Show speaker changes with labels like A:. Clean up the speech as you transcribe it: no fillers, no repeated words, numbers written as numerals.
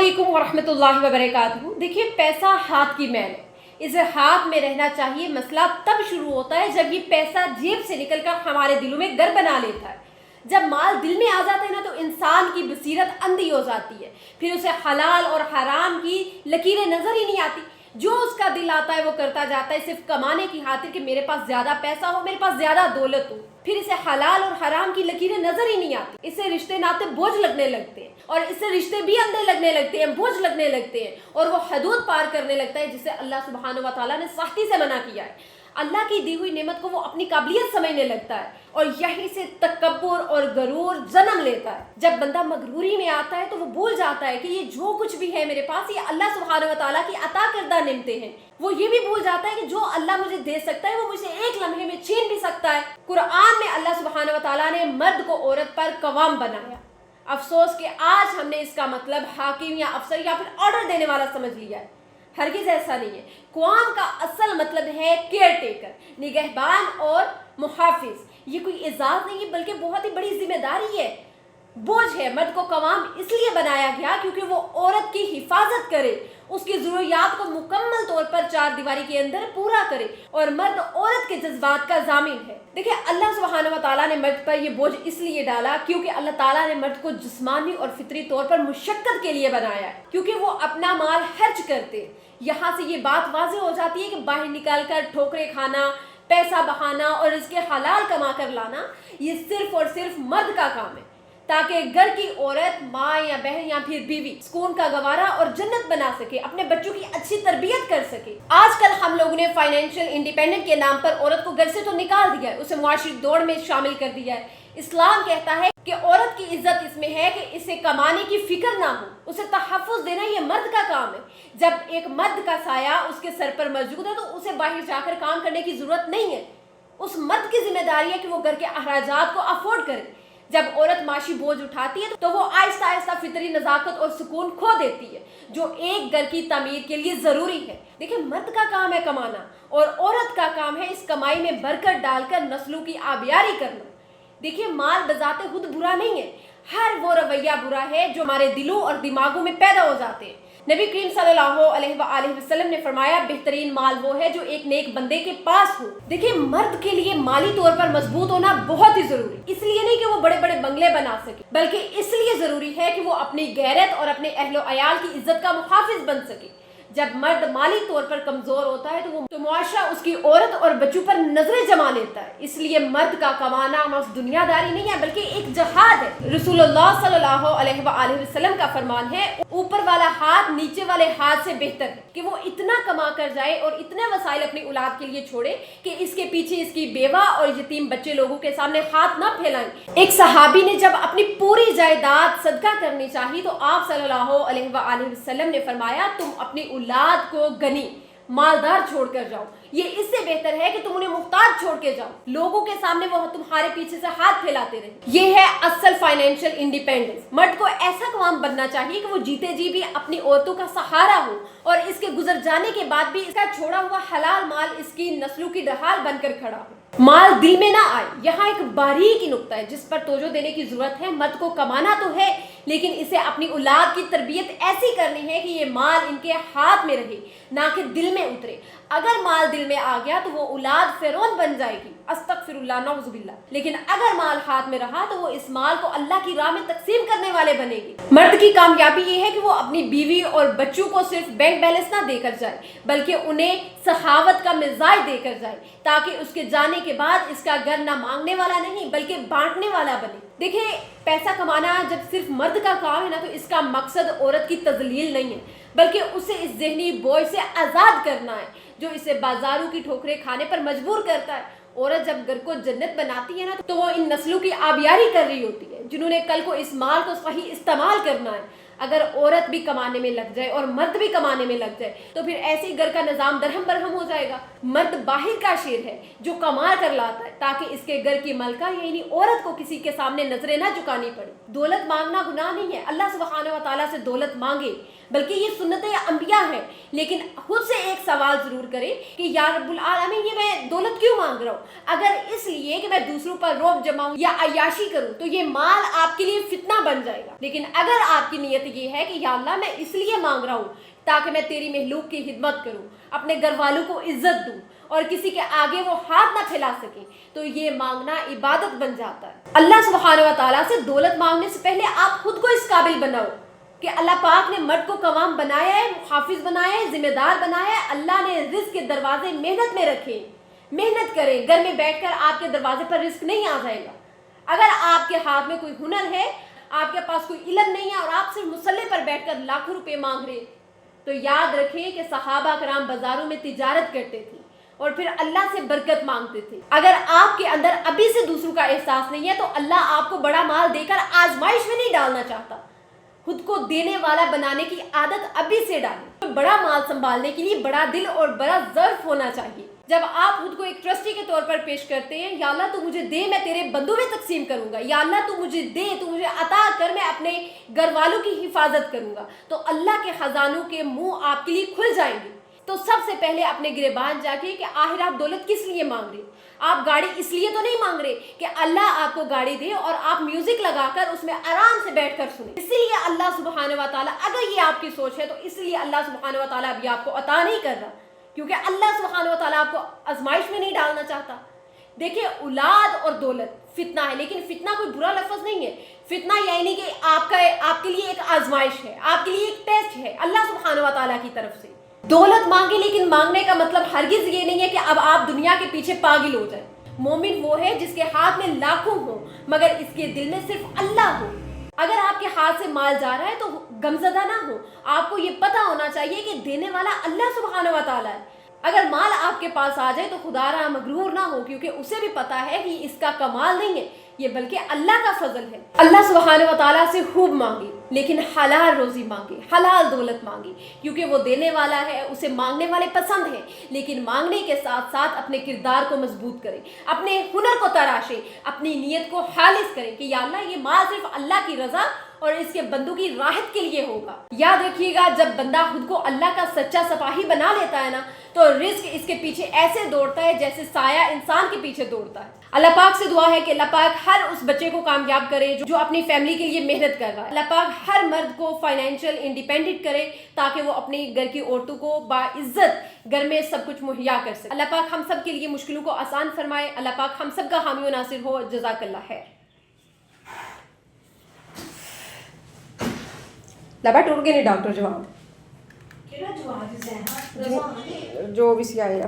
A: अस्सलामुअलैकुम वरहमतुल्लाहि वबरकातुहू। देखिए, पैसा हाथ की मैल है, इसे हाथ में रहना चाहिए। मसला तब शुरू होता है जब ये पैसा जेब से निकलकर हमारे दिलों में घर बना लेता है। जब माल दिल में आ जाता है ना, तो इंसान की बसीरत अंधी हो जाती है। फिर उसे हलाल और हराम की लकीरें नजर ही नहीं आती। जो उसका दिल आता है वो करता जाता है, सिर्फ कमाने की खातिर कि मेरे पास ज्यादा पैसा हो, मेरे पास ज्यादा दौलत हो। फिर इसे हलाल और हराम की लकीरें नजर ही नहीं आती। इससे रिश्ते नाते बोझ लगने लगते हैं, और इससे रिश्ते भी अंधे लगने लगते हैं, बोझ लगने लगते हैं, और वो हदूद पार करने लगता है, जिसे अल्लाह सुब्हानहू व तआला ने सख्ती से मना किया है। अल्लाह की दी हुई नेमत को वो अपनी काबिलियत समझने लगता है, और यहीं से तकब्बुर और गरूर जन्म लेता है। जब बंदा मगरूरी में आता है तो वो भूल जाता है कि ये जो कुछ भी है मेरे पास, ये अल्लाह सुब्हानहू व तआला की अता करदा नेमतें हैं। वो ये भी भूल जाता है कि जो अल्लाह मुझे दे सकता है वो मुझे एक लम्हे में छीन भी सकता है। कुरान में अल्लाह सुब्हानहू व तआला ने मर्द को औरत पर कवाम बनाया। अफसोस कि आज हमने इसका मतलब हाकिम या अफसर या फिर ऑर्डर देने वाला समझ लिया है। हरगिज ऐसा नहीं है। क़वाम का असल मतलब है केयर टेकर, निगहबान और मुहाफिज। ये कोई एजाज नहीं है, बल्कि बहुत ही बड़ी जिम्मेदारी है, बोझ है। मर्द को कवाम इसलिए बनाया गया क्योंकि वो औरत की हिफाजत करे, उसकी ज़रूरियात को मुकम्मल तौर पर चार दीवारी के अंदर पूरा करे, और मर्द औरत के जज्बात का जामिन है। देखिए, अल्लाह सुब्हानहू व तआला ने मर्द पर यह बोझ इसलिए डाला क्योंकि अल्लाह ताला ने मर्द को जिस्मानी और फितरी तौर पर मुशक्कत के लिए बनाया है, क्योंकि वो अपना माल खर्च करते। यहाँ से ये बात वाज़ेह हो जाती है कि बाहर निकाल कर ठोकरें खाना, पैसा बहाना और इसके हलाल कमा कर लाना, ये सिर्फ और सिर्फ मर्द का काम है, ताकि घर की औरत, माँ या बहन या फिर बीवी सुकून का गवारा और जन्नत बना सके, अपने बच्चों की अच्छी तरबियत कर सके। आजकल हम लोगों ने फाइनेंशियल इंडिपेंडेंट के नाम पर औरत को घर से तो निकाल दिया है, उसे मुआशरी दौड़ में शामिल कर दिया है। इस्लाम कहता है कि औरत की इज्जत इसमें है कि इसे कमाने की फिक्र ना हो, उसे तहफ़्फ़ुज़ देना ये मर्द का काम है। जब एक मर्द का साया उसके सर पर मौजूद है तो उसे बाहर जाकर काम करने की जरूरत नहीं है। उस मर्द की जिम्मेदारी है कि वो घर के अखराजात को अफोर्ड करे। जब औरत माशी बोझ उठाती है तो वो आहिस्ता आहिस्ता फितरी नज़ाकत और सुकून खो देती है, जो एक घर की तमीर के लिए ज़रूरी है। देखिए, मर्द का काम है कमाना, और औरत का काम है इस कमाई में बरकत डालकर नस्लों की आबियारी करना। देखिए, माल बजाते खुद बुरा नहीं है, हर वो रवैया बुरा है जो हमारे दिलों और दिमागों में पैदा हो जाते हैं। नबी करीम सल्लल्लाहु अलैहि वसल्लम ने फरमाया, बेहतरीन माल वो है जो एक नेक बंदे के पास हो। देखिए, मर्द के लिए माली तौर पर मजबूत होना बहुत ही जरूरी, इसलिए नहीं कि वो बड़े बड़े बंगले बना सके, बल्कि इसलिए जरूरी है कि वो अपनी गैरत और अपने अहलो अयाल की इज्जत का मुहाफिज बन सके। जब मर्द माली तौर पर कमजोर होता है तो मुआशरा उसकी औरत और बच्चों पर नजरें जमा लेता है। इसलिए मर्द का कमाना बस दुनियादारी नहीं है, बल्कि एक जहाद है। रसूलुल्लाह सल्लल्लाहु अलैहि वसल्लम का फरमान है, ऊपर वाला हाथ नीचे वाले हाथ से बेहतर है कि वो इतना कमा कर जाए और इतने वसाइल अपनी औलाद के लिए छोड़े कि इसके पीछे इसकी बेवा और यतीम बच्चे लोगों के सामने हाथ न फैलाएं। एक सहाबी ने जब अपनी पूरी जायदाद सदका करनी चाहिए तो आप सल्लल्लाहु अलैहि वसल्लम ने फरमाया, तुम अपनी औलाद को गनी मालदार छोड़कर जाओ, ये इससे बेहतर है कि तुम उन्हें मुहताज छोड़ के जाओ, लोगों के सामने वो तुम्हारे पीछे से हाथ फैलाते रहे। ये है असल फाइनेंशियल इंडिपेंडेंस। मर्द को ऐसा कवाम बनना चाहिए कि वो जीते जी भी अपनी औरतों का सहारा हो, और इसके गुजर जाने के बाद भी इसका छोड़ा हुआ हलाल माल इसकी नस्लों की ढाल बनकर खड़ा हो। माल दिल में ना आए, यहाँ एक बारीकी नुक्ता है जिस पर तवज्जो देने की जरूरत है। मर्द को कमाना तो है, लेकिन इसे अपनी औलाद की तरबियत ऐसी करनी है कि ये माल इनके हाथ में रहे, ना कि दिल में उतरे। अगर माल दिल में आ गया तो वो औलाद फिरौन बन जाएगी, अस्तगफिरुल्लाह नऊजुबिल्लाह। लेकिन अगर माल हाथ में रहा तो वो इस माल को अल्लाह की राह में तकसीम करने वाले बनेगी। मर्द की कामयाबी ये है कि वो अपनी बीवी और बच्चों को सिर्फ बैंक बैलेंस ना देकर जाए, बल्कि उन्हें सखावत का मिजाज देकर जाए, ताकि उसके जाने के बाद इसका घर ना मांगने वाला नहीं बल्कि बांटने वाला बने। देखिए, पैसा कमाना जब सिर्फ मर्द का काम है ना, तो इसका मकसद औरत की तजलील नहीं है, बल्कि उसे इस ज़हनी बोझ से आज़ाद करना है जो इसे बाजारों की ठोकरें खाने पर मजबूर करता है। औरत जब घर को जन्नत बनाती है ना, तो वो इन नस्लों की आबियारी कर रही होती है जिन्होंने कल को इस माल को सही इस्तेमाल करना है। अगर औरत भी कमाने में लग जाए और मर्द भी कमाने में लग जाए तो फिर ऐसे घर का निजाम दरहम बरहम हो जाएगा। मर्द बाहर का शेर है जो कमा कर लाता है ताकि इसके घर की मलका यानी औरत को किसी के सामने नजरें ना झुकानी पड़े। दौलत मांगना गुनाह नहीं है, अल्लाह सुब्हानहू व तआला से दौलत मांगे, بلکہ یہ سنت انبیاء ہے. لیکن خود سے ایک سوال ضرور کریں کہ یا رب العالمین یہ میں دولت کیوں مانگ رہا ہوں؟ اگر اس لیے کہ میں دوسروں پر رعب جماؤں یا عیاشی کروں تو یہ مال آپ کے لیے فتنہ بن جائے گا. لیکن اگر آپ کی نیت یہ ہے کہ یا اللہ میں اس لیے مانگ رہا ہوں تاکہ میں تیری مخلوق کی خدمت کروں، اپنے گھر والوں کو عزت دوں اور کسی کے آگے وہ ہاتھ نہ پھیلا سکیں، تو یہ مانگنا عبادت بن جاتا ہے. اللہ سبحانہ و تعالیٰ سے دولت مانگنے سے پہلے آپ خود کو اس قابل بناؤ کہ اللہ پاک نے مرد کو قوام بنایا ہے، حافظ بنایا ہے، ذمہ دار بنایا ہے. اللہ نے رزق کے دروازے محنت میں رکھے. محنت کریں. گھر میں بیٹھ کر آپ کے دروازے پر رزق نہیں آ جائے گا. اگر آپ کے ہاتھ میں کوئی ہنر ہے، آپ کے پاس کوئی علم نہیں ہے اور آپ صرف مصلے پر بیٹھ کر لاکھوں روپے مانگ رہے، تو یاد رکھیں کہ صحابہ کرام بازاروں میں تجارت کرتے تھے اور پھر اللہ سے برکت مانگتے تھے. اگر آپ کے اندر ابھی سے دوسروں کا احساس نہیں ہے تو اللہ آپ کو بڑا مال دے کر آزمائش میں نہیں ڈالنا چاہتا. خود کو دینے والا بنانے کی عادت ابھی سے ڈالیں. بڑا مال سنبھالنے کے لیے بڑا دل اور بڑا ظرف ہونا چاہیے. جب آپ خود کو ایک ٹرسٹی کے طور پر پیش کرتے ہیں، یا اللہ تو مجھے دے، میں تیرے بندوں میں تقسیم کروں گا، یا اللہ تو مجھے دے، تو مجھے عطا کر، میں اپنے گھر والوں کی حفاظت کروں گا، تو اللہ کے خزانوں کے منہ آپ کے لیے کھل جائیں گے. تو سب سے پہلے اپنے گریبان جا کے کہ آخر آپ دولت کس لیے مانگ رہے؟ آپ گاڑی اس لیے تو نہیں مانگ رہے کہ اللہ آپ کو گاڑی دے اور آپ میوزک لگا کر اس میں آرام سے بیٹھ کر سنیں. اسی لیے اللہ سبحانہ و تعالیٰ، اگر یہ آپ کی سوچ ہے تو اس لیے اللہ سبحانہ و تعالیٰ ابھی آپ کو عطا نہیں کر رہا، کیونکہ اللہ سبحانہ و تعالیٰ آپ کو آزمائش میں نہیں ڈالنا چاہتا. دیکھیں، اولاد اور دولت فتنہ ہے، لیکن فتنہ کوئی برا لفظ نہیں ہے. فتنہ یعنی کہ آپ کے لیے ایک آزمائش ہے، آپ کے لیے ایک ٹیسٹ ہے اللہ سبحانہ و تعالیٰ کی طرف سے. دولت مانگے، لیکن مانگنے کا مطلب ہرگز یہ نہیں ہے کہ اب آپ دنیا کے پیچھے پاگل ہو جائیں. مومن وہ ہے جس کے ہاتھ میں لاکھوں ہوں مگر اس کے دل میں صرف اللہ ہو. اگر آپ کے ہاتھ سے مال جا رہا ہے تو غمزدہ نہ ہو. آپ کو یہ پتہ ہونا چاہیے کہ دینے والا اللہ سبحانہ و تعالیٰ ہے. اگر مال آپ کے پاس آ جائے تو خدا را مغرور نہ ہو، کیونکہ اسے بھی پتا ہے کہ اس کا کمال نہیں ہے، یہ بلکہ اللہ کا فضل ہے. اللہ سبحانہ و تعالیٰ سے خوب مانگے، لیکن حلال روزی مانگے، حلال دولت مانگے، کیونکہ وہ دینے والا ہے، اسے مانگنے والے پسند ہیں. لیکن مانگنے کے ساتھ ساتھ اپنے کردار کو مضبوط کریں، اپنے ہنر کو تراشیں، اپنی نیت کو خالص کریں کہ یا اللہ یہ مال صرف اللہ کی رضا اور اس کے بندوں کی راحت کے لیے ہوگا. یاد رکھیے گا، جب بندہ خود کو اللہ کا سچا سپاہی بنا لیتا ہے نا، تو رزق اس کے پیچھے ایسے دوڑتا ہے جیسے سایہ انسان کے پیچھے دوڑتا ہے. اللہ پاک سے دعا ہے کہ اللہ پاک ہر اس بچے کو کامیاب کرے جو اپنی فیملی کے لیے محنت کر رہا ہے. اللہ پاک ہر مرد کو فائنینشیل انڈیپینڈنٹ کرے تاکہ وہ اپنی گھر کی عورتوں کو باعزت گھر میں سب کچھ مہیا کر سکے. اللہ پاک ہم سب کے لیے مشکلوں کو آسان فرمائے. اللہ پاک ہم سب کا حامی و ناصر ہو. جزاک اللہ خیر. لبا ٹوٹ کے نہیں ڈاکٹر جواب جو بھی سی آئے.